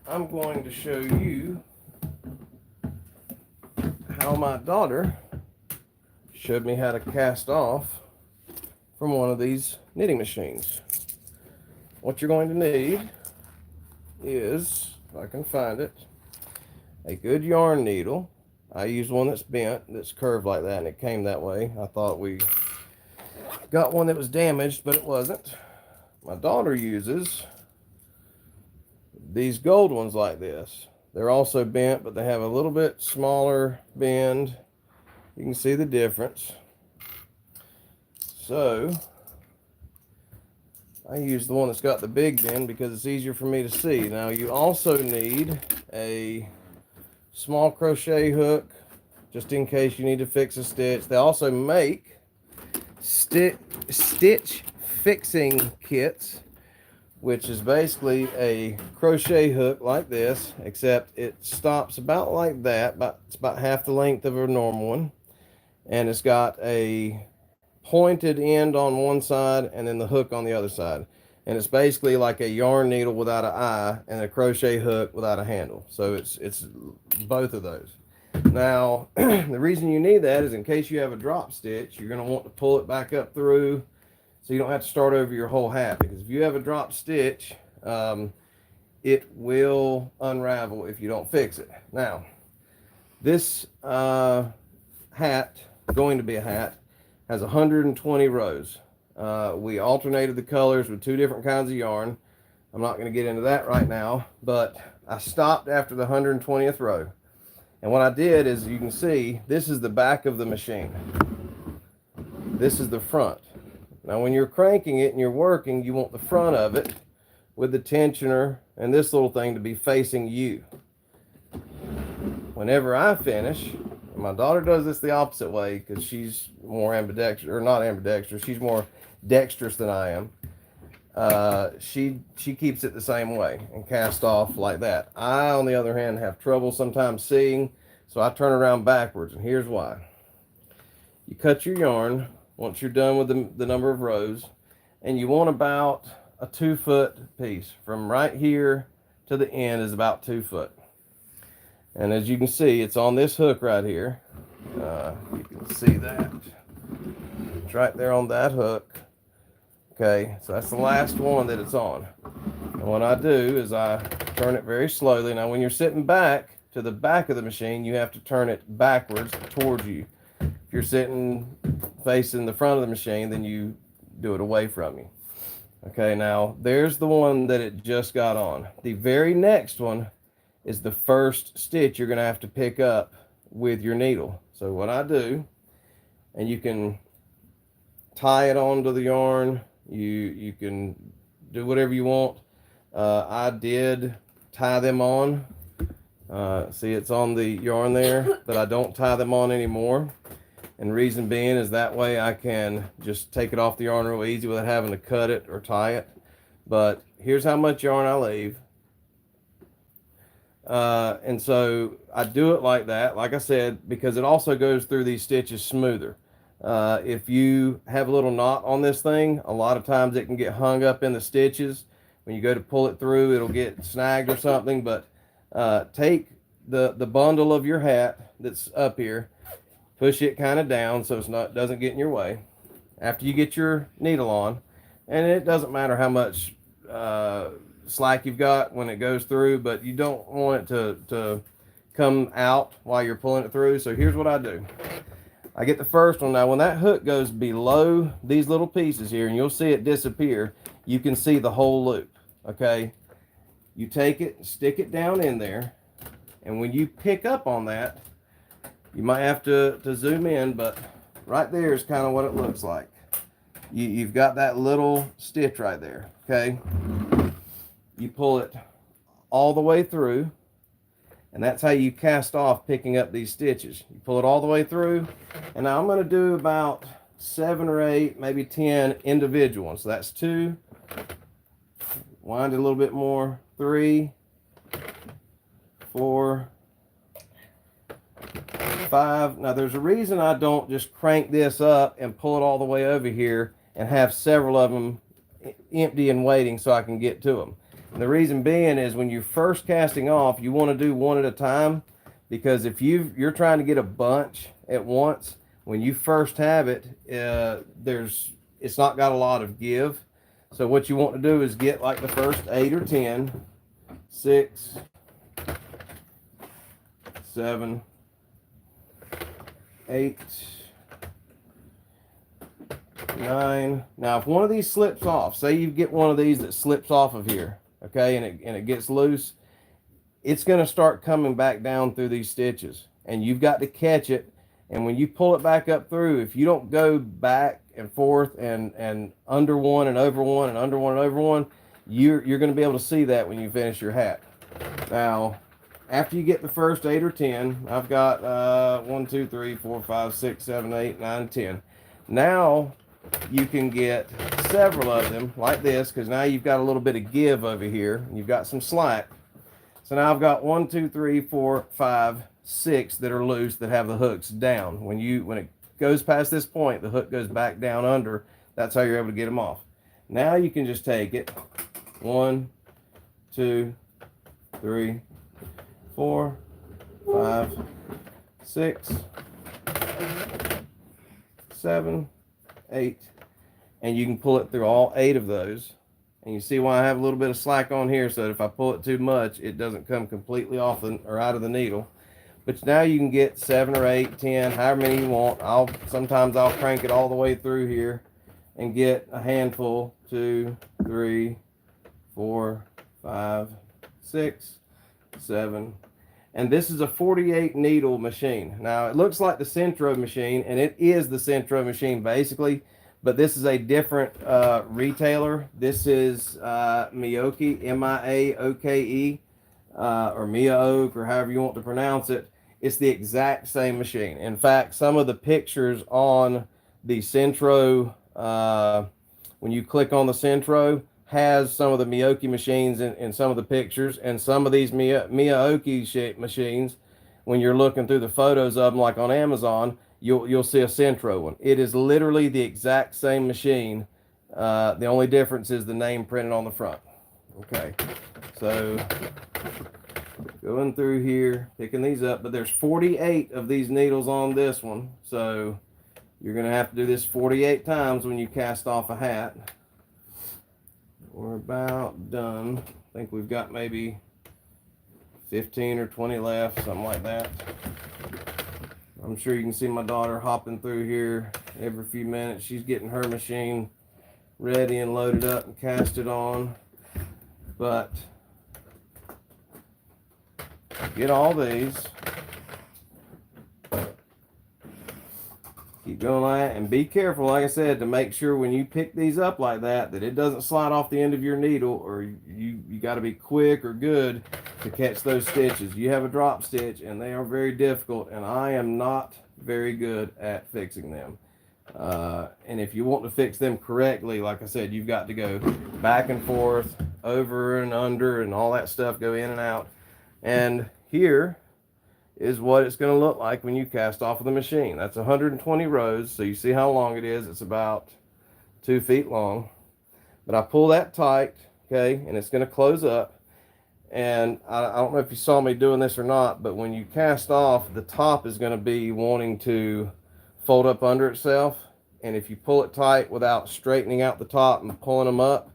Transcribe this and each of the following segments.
I'm going to show you how my daughter showed me how to cast off from one of these knitting machines. What you're going to need is, if I can find it, a good yarn needle. I used one that's bent, that's curved like that, and it came that way. I thought we got one that was damaged, but it wasn't. My daughter uses these gold ones like this. They're also bent, but they have a little bit smaller bend. You can see the difference. So I use the one that's got the big bend because it's easier for me to see. Now you also need a small crochet hook just in case you need to fix a stitch. They also make stitch fixing kits, which is basically a crochet hook like this, except it stops about like that. It's about half the length of a normal one, and it's got a pointed end on one side and then the hook on the other side, and it's basically like a yarn needle without an eye and a crochet hook without a handle. So it's both of those. Now the reason you need that is in case you have a drop stitch, you're going to want to pull it back up through so you don't have to start over your whole hat, because if you have a drop stitch, it will unravel if you don't fix it. Now this hat, going to be a hat, has 120 rows. We alternated the colors with 2 different kinds of yarn. I'm not going to get into that right now, but I stopped after the 120th row. And what I did is, you can see, this is the back of the machine. This is the front. Now when you're cranking it and you're working, you want the front of it with the tensioner and this little thing to be facing you. Whenever I finish, my daughter does this the opposite way because she's more ambidextrous, or not ambidextrous, she's more dexterous than I am. She keeps it the same way and cast off like that. I, on the other hand, have trouble sometimes seeing, so I turn around backwards, and here's why. You cut your yarn once you're done with the number of rows, and you want about a 2-foot piece. From right here to the end is about 2 foot. And as you can see, it's on this hook right here. You can see that. It's right there on that hook. Okay, so that's the last one that it's on. And what I do is I turn it very slowly. Now when you're sitting back to the back of the machine, you have to turn it backwards towards you. If you're sitting facing the front of the machine, then you do it away from you. Okay, now there's the one that it just got on. The very next one is the first stitch you're going to have to pick up with your needle. So what I do, and you can tie it onto the yarn, you can do whatever you want. I did tie them on. See, it's on the yarn there, but I don't tie them on anymore. And reason being is that way I can just take it off the yarn real easy without having to cut it or tie it. But here's how much yarn I leave. And so I do it like that, like I said, because it also goes through these stitches smoother. If you have a little knot on this thing, a lot of times it can get hung up in the stitches. When you go to pull it through, it'll get snagged or something. But take the bundle of your hat that's up here, push it kind of down so doesn't get in your way after you get your needle on. And it doesn't matter how much slack you've got when it goes through, but you don't want it to come out while you're pulling it through. So here's what I do. I get the first one. Now when that hook goes below these little pieces here, and you'll see it disappear, you can see the whole loop. Okay, you take it, stick it down in there, and when you pick up on that, you might have to zoom in, but right there is kind of what it looks like. You've got that little stitch right there. Okay, you pull it all the way through, and that's how you cast off picking up these stitches. You pull it all the way through, and now I'm going to do about 7 or 8, maybe 10 individual ones. So that's 2, wind it a little bit more, 3, 4, 5. Now there's a reason I don't just crank this up and pull it all the way over here and have several of them empty and waiting so I can get to them. And the reason being is when you're first casting off, you want to do one at a time, because if you're trying to get a bunch at once, when you first have it, it's not got a lot of give. So what you want to do is get like the first 8 or 10, 6, 7, 8, 9. Now, if one of these slips off, say you get one of these that slips off of here, okay, and it gets loose, it's going to start coming back down through these stitches, and you've got to catch it. And when you pull it back up through, if you don't go back and forth and under one and over one and under one and over one, you're going to be able to see that when you finish your hat. Now, after you get the first 8 or 10, I've got 1, 2, 3, 4, 5, 6, 7, 8, 9, 10. Now you can get several of them like this, because now you've got a little bit of give over here. You've got some slack. So now I've got 1, 2, 3, 4, 5, 6 that are loose that have the hooks down. When it goes past this point, the hook goes back down under. That's how you're able to get them off. Now you can just take it. 1, 2, 3, 4, 5, 6, 7, 8, and you can pull it through all 8 of those. And you see why I have a little bit of slack on here, so that if I pull it too much, it doesn't come completely off or out of the needle. But now you can get 7 or 8, 10, however many you want. Sometimes I'll crank it all the way through here and get a handful. 2, 3, 4, 5, 6, 7. And this is a 48 needle machine. Now it looks like the Centro machine, and it is the Centro machine basically, but this is a different retailer. This is Miyoke, M-I-A-O-K-E, or Mia-Oak, or however you want to pronounce it. It's the exact same machine. In fact, some of the pictures on the Centro, when you click on the Centro, has some of the Miyoke machines in some of the pictures, and some of these Miyoke machines, when you're looking through the photos of them, like on Amazon, you'll see a Centro one. It is literally the exact same machine. The only difference is the name printed on the front. Okay, so going through here, picking these up, but there's 48 of these needles on this one, so you're going to have to do this 48 times when you cast off a hat. We're about done. I think we've got maybe 15 or 20 left, something like that. I'm sure you can see my daughter hopping through here every few minutes. She's getting her machine ready and loaded up and casted on. But get all these. Keep going like that, and be careful, like I said, to make sure when you pick these up like that, that it doesn't slide off the end of your needle, or you got to be quick or good to catch those stitches. You have a drop stitch, and they are very difficult, and I am not very good at fixing them. And if you want to fix them correctly, like I said, you've got to go back and forth, over and under, and all that stuff, go in and out. And here is what it's going to look like when you cast off of the machine. That's 120 rows, so you see how long it is. It's about 2 feet long. But I pull that tight, okay, and it's going to close up. And I don't know if you saw me doing this or not, but when you cast off, the top is going to be wanting to fold up under itself. And if you pull it tight without straightening out the top and pulling them up,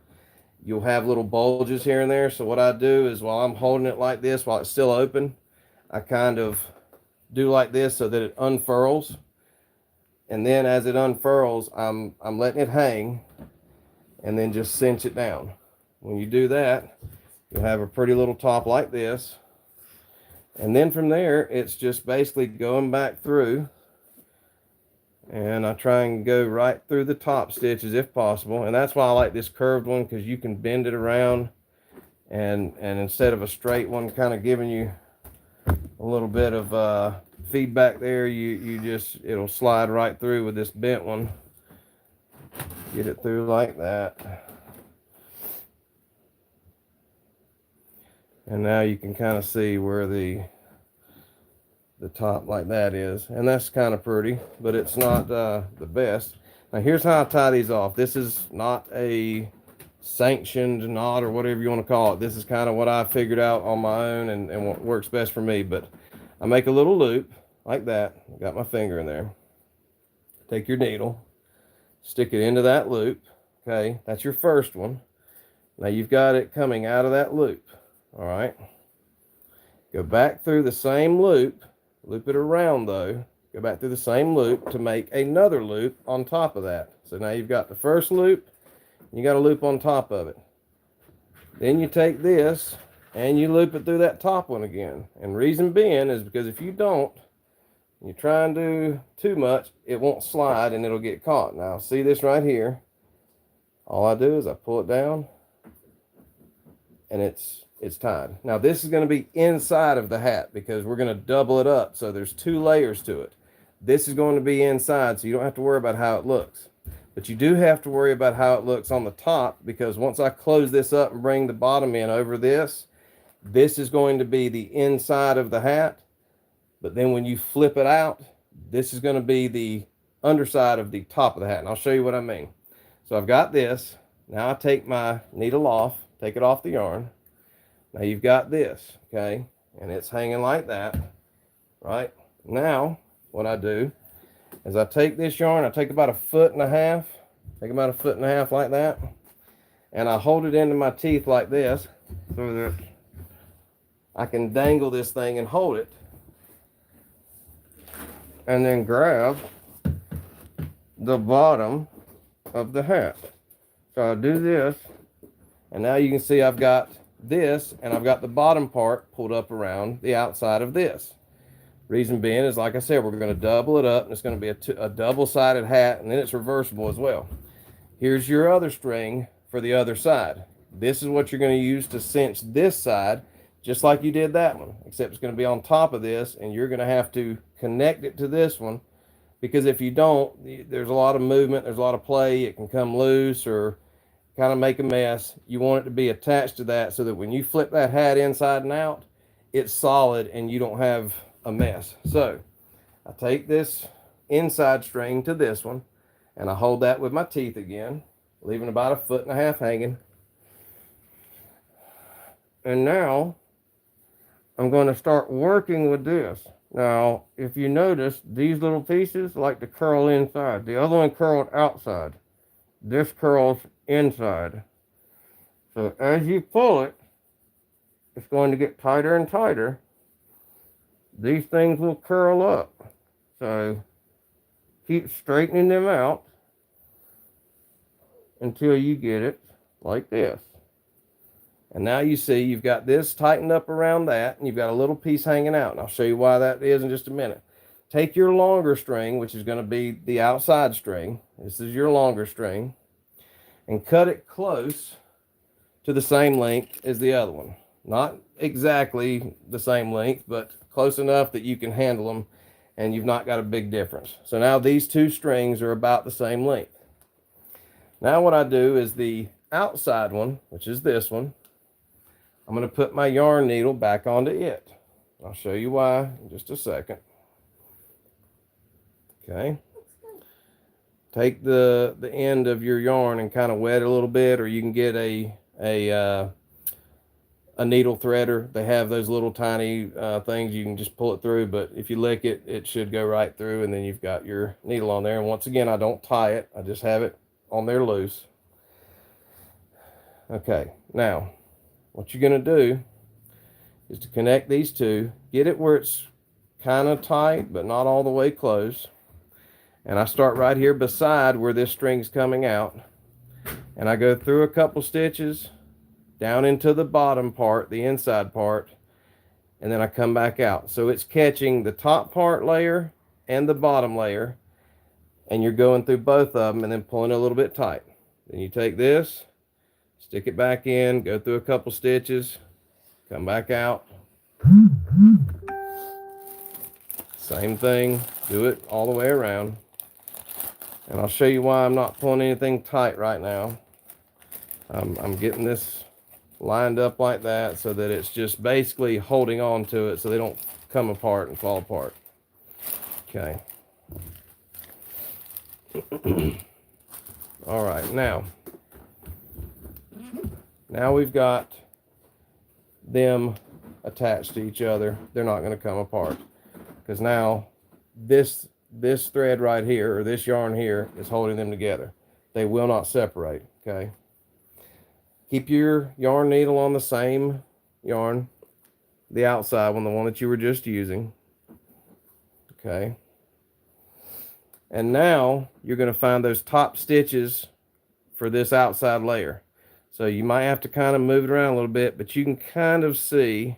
you'll have little bulges here and there. So what I do is, while I'm holding it like this, while it's still open, I kind of do like this so that it unfurls. And then as it unfurls, I'm letting it hang, and then just cinch it down. When you do that, you'll have a pretty little top like this. And then from there, it's just basically going back through. And I try and go right through the top stitches if possible. And that's why I like this curved one, because you can bend it around. And instead of a straight one kind of giving you a little bit of feedback there, it'll slide right through with this bent one. Get it through like that. And now you can kind of see where the top like that is, and that's kind of pretty, but it's not the best. Now here's how I tie these off. This is not a sanctioned knot or whatever you want to call it. This is kind of what I figured out on my own and what works best for me. But I make a little loop like that. Got my finger in there. Take your needle, stick it into that loop. Okay, that's your first one. Now you've got it coming out of that loop. All right. Go back through the same loop. Loop it around though. Go back through the same loop to make another loop on top of that. So now you've got the first loop. You got a loop on top of it. Then you take this and you loop it through that top one again. And reason being is because if you don't, you try and do too much, it won't slide and it'll get caught. Now see this right here. All I do is I pull it down and it's tied. Now this is going to be inside of the hat because we're going to double it up. So there's 2 layers to it. This is going to be inside, so you don't have to worry about how it looks. But you do have to worry about how it looks on the top, because once I close this up and bring the bottom in over this, this is going to be the inside of the hat. But then when you flip it out, this is going to be the underside of the top of the hat. And I'll show you what I mean. So I've got this. Now I take my needle off, take it off the yarn. Now you've got this, okay? And it's hanging like that, right? Now what I do is I take this yarn, I take about 1.5 feet, take about 1.5 feet like that, and I hold it into my teeth like this so that I can dangle this thing and hold it, and then grab the bottom of the hat. So I do this, and now you can see I've got this, and I've got the bottom part pulled up around the outside of this. Reason being is, like I said, we're going to double it up, and it's going to be a double-sided hat, and then it's reversible as well. Here's your other string for the other side. This is what you're going to use to cinch this side, just like you did that one, except it's going to be on top of this, and you're going to have to connect it to this one, because if you don't, there's a lot of movement, there's a lot of play, it can come loose or kind of make a mess. You want it to be attached to that so that when you flip that hat inside and out, it's solid and you don't have a mess. So I take this inside string to this one and I hold that with my teeth again, leaving about 1.5 feet hanging. And now I'm going to start working with this. Now, if you notice, these little pieces like to curl inside. The other one curled outside. This curls inside. So as you pull it, it's going to get tighter and tighter. These things will curl up. So keep straightening them out until you get it like this. And now you see you've got this tightened up around that, and you've got a little piece hanging out. And I'll show you why that is in just a minute. Take your longer string, which is going to be the outside string. This is your longer string. And cut it close to the same length as the other one. Not exactly the same length, but close enough that you can handle them and you've not got a big difference. So now these 2 strings are about the same length. Now what I do is the outside one, which is this one, I'm going to put my yarn needle back onto it. I'll show you why in just a second. Okay. Take the end of your yarn and kind of wet it a little bit, or you can get a needle threader. They have those little tiny things you can just pull it through, but if you lick it, it should go right through, and then you've got your needle on there. And once again, I don't tie it. I just have it on there loose. Okay, now what you're going to do is to connect these 2, get it where it's kind of tight but not all the way close. And I start right here beside where this string's coming out, and I go through a couple stitches down into the bottom part, the inside part, and then I come back out. So it's catching the top part layer and the bottom layer, and you're going through both of them and then pulling it a little bit tight. Then you take this, stick it back in, go through a couple stitches, come back out. Same thing, do it all the way around. And I'll show you why I'm not pulling anything tight right now. I'm getting this lined up like that so that it's just basically holding on to it so they don't come apart and fall apart. Okay. All right, now Now we've got them attached to each other. They're not going to come apart because now this thread right here, or this yarn here, is holding them together. They will not separate. Okay, keep your yarn needle on the same yarn, the outside one, the one that you were just using. Okay, and now you're going to find those top stitches for this outside layer. So you might have to kind of move it around a little bit, but you can kind of see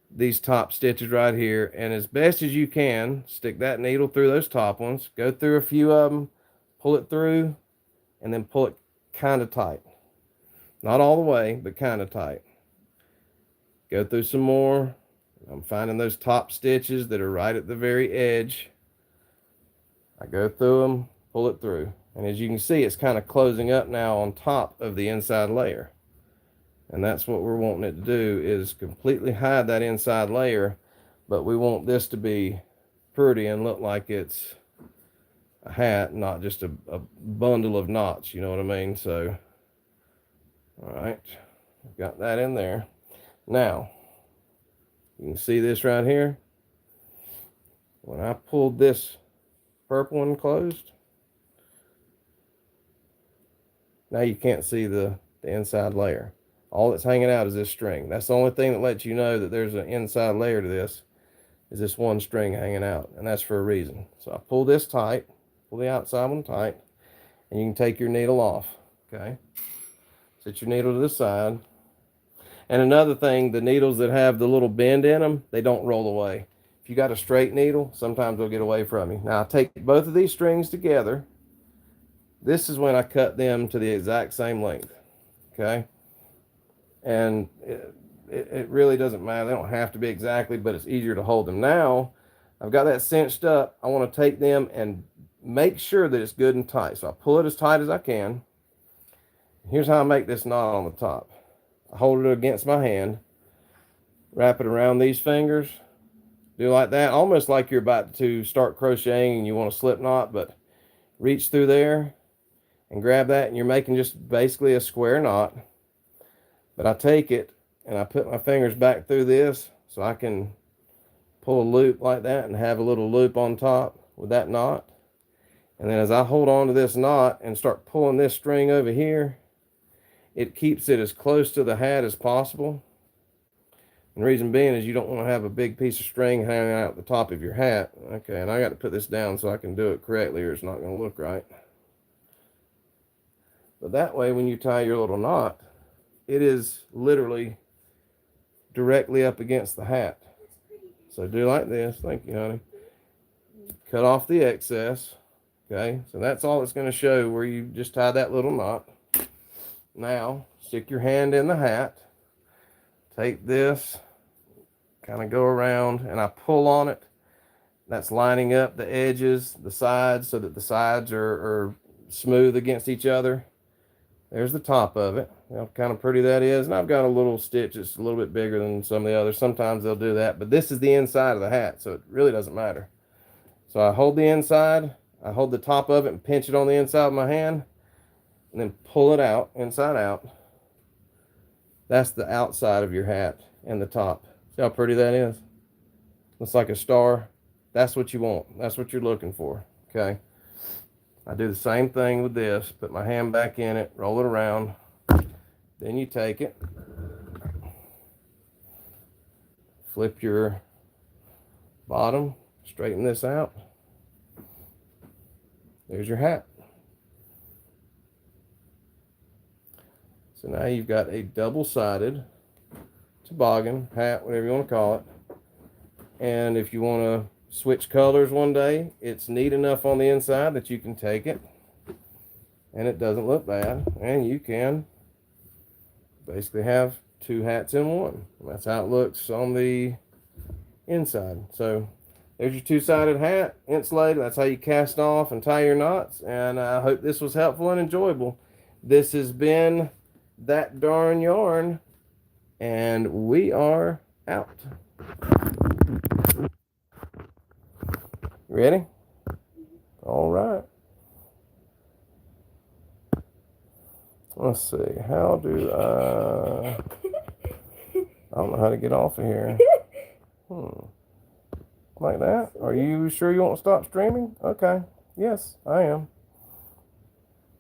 these top stitches right here, and as best as you can, stick that needle through those top ones, go through a few of them, pull it through, and then pull it kind of tight. Not all the way, but kind of tight. Go through some more. I'm finding those top stitches that are right at the very edge. I go through them, pull it through, and as you can see, it's kind of closing up now on top of the inside layer. And that's what we're wanting it to do, is completely hide that inside layer, but we want this to be pretty and look like it's a hat, not just a bundle of knots, you know what I mean? So, all right, got that in there. Now, you can see this right here. When I pulled this purple one closed, now you can't see the inside layer. All that's hanging out is this string. That's the only thing that lets you know that there's an inside layer to this, is this one string hanging out, and that's for a reason. So I pull this tight, pull the outside one tight, and you can take your needle off, okay? Set your needle to the side. And another thing, the needles that have the little bend in them, they don't roll away. If you got a straight needle, sometimes they'll get away from you. Now I take both of these strings together. This is when I cut them to the exact same length, okay? And it really doesn't matter. They don't have to be exactly, but it's easier to hold them. Now, I've got that cinched up. I want to take them and make sure that it's good and tight. So I pull it as tight as I can. Here's how I make this knot on the top. I hold it against my hand, wrap it around these fingers, do like that, almost like you're about to start crocheting and you want a slip knot, but reach through there and grab that, and you're making just basically a square knot. But I take it and I put my fingers back through this so I can pull a loop like that and have a little loop on top with that knot. And then as I hold on to this knot and start pulling this string over here, it keeps it as close to the hat as possible. And the reason being is you don't want to have a big piece of string hanging out at the top of your hat. Okay, and I got to put this down so I can do it correctly or it's not going to look right. But that way, when you tie your little knot, it is literally directly up against the hat. So do like this. Thank you, honey. Cut off the excess. Okay, so that's all it's going to show where you just tie that little knot. Now, stick your hand in the hat. Take this, kind of go around, and I pull on it. That's lining up the edges, the sides, so that the sides are smooth against each other. There's the top of it. You know, kind of pretty that is. And I've got a little stitch that's a little bit bigger than some of the others. Sometimes they'll do that, but this is the inside of the hat, so it really doesn't matter. So I hold the inside, I hold the top of it and pinch it on the inside of my hand, and then pull it out, inside out. That's the outside of your hat and the top. See how pretty that is? Looks like a star. That's what you want. That's what you're looking for, okay? I do the same thing with this. Put my hand back in it, roll it around. Then you take it, flip your bottom, straighten this out. There's your hat. So now you've got a double-sided toboggan, hat, whatever you want to call it. And if you want to switch colors one day, it's neat enough on the inside that you can take it and it doesn't look bad, and you can basically have two hats in one. That's how it looks on the inside. So there's your two-sided hat, insulated. That's how you cast off and tie your knots, and I hope this was helpful and enjoyable. This has been That Darn Yarn, and we are out. Ready? All right. Let's see. How do I don't know how to get off of here. Like that? Are you sure you want to stop streaming? Okay. Yes, I am.